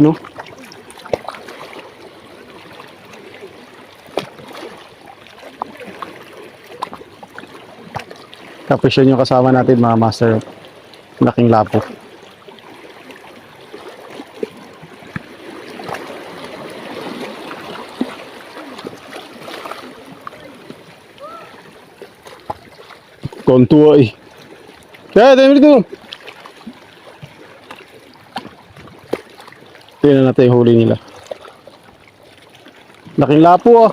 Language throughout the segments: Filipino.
Ano? Tapos yun yung kasama natin mga master. Laking lapo. Kontua eh. Kaya tayo dito. Tingnan natin yung huli nila. Laking lapo oh.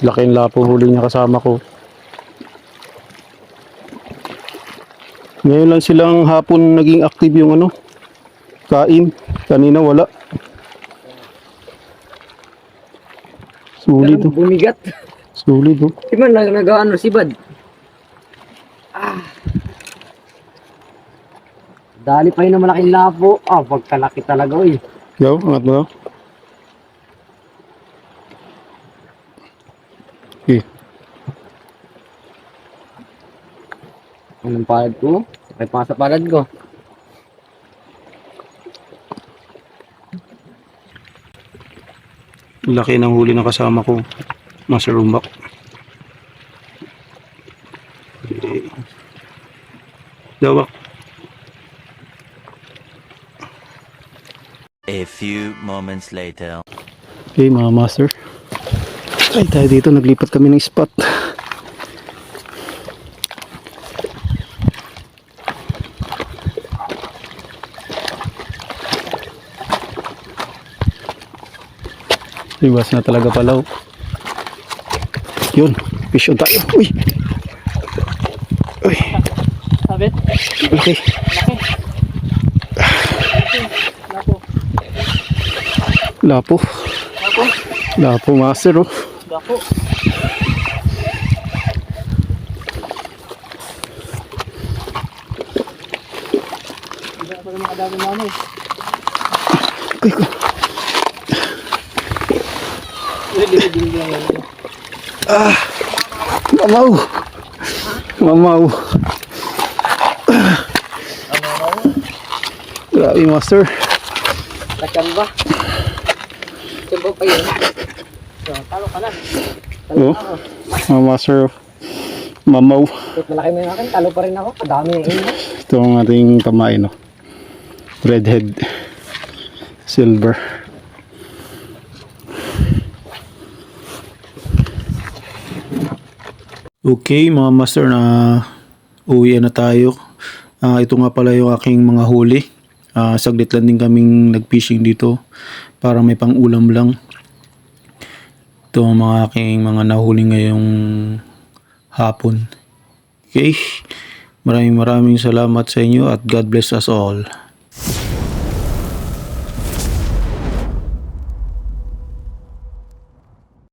Laking lapo huli niya kasama ko. Ngayon lang silang hapon naging active yung ano, kain. Kanina wala. Sulit oh. Bumigat. Sulit oh. Di man nag-ano si Bad. Dali pa yun na malaking lapo. Pagkalaki talaga oy. Yaw, angat mo. Okay. Anong palad ko? May pa sa palad ko. Laki ng huli ng kasama ko. Master Rumbak. Dawak. A few moments later. Okay mga master. Ay tayo dito, naglipat kami ng spot. Iwas na talaga palaw. Yun, fish on tayo. Uy! Uy! Sabit? Okay. Lapo. Lapo. Lapo master oh. Lapo. Hindi pa naman kadami namin. Uy, ko. Mamaw. Mamaw. Grabe master. Lakan ba? Sumbo pa yun. So, talo ka na. Oh, mga master. Mamaw. Kahit malaki mo yung akin, talo pa rin ako. Kadami yung ino. Ito ang ating kamay no. Redhead. Silver. Okay mga master, na uwi na tayo. Ito nga pala yung aking mga huli. Saglit lang din kaming nag-fishing dito para may pang-ulam lang. Ito ang mga aking mga nahuli ngayong hapon. Okay, maraming salamat sa inyo at God bless us all.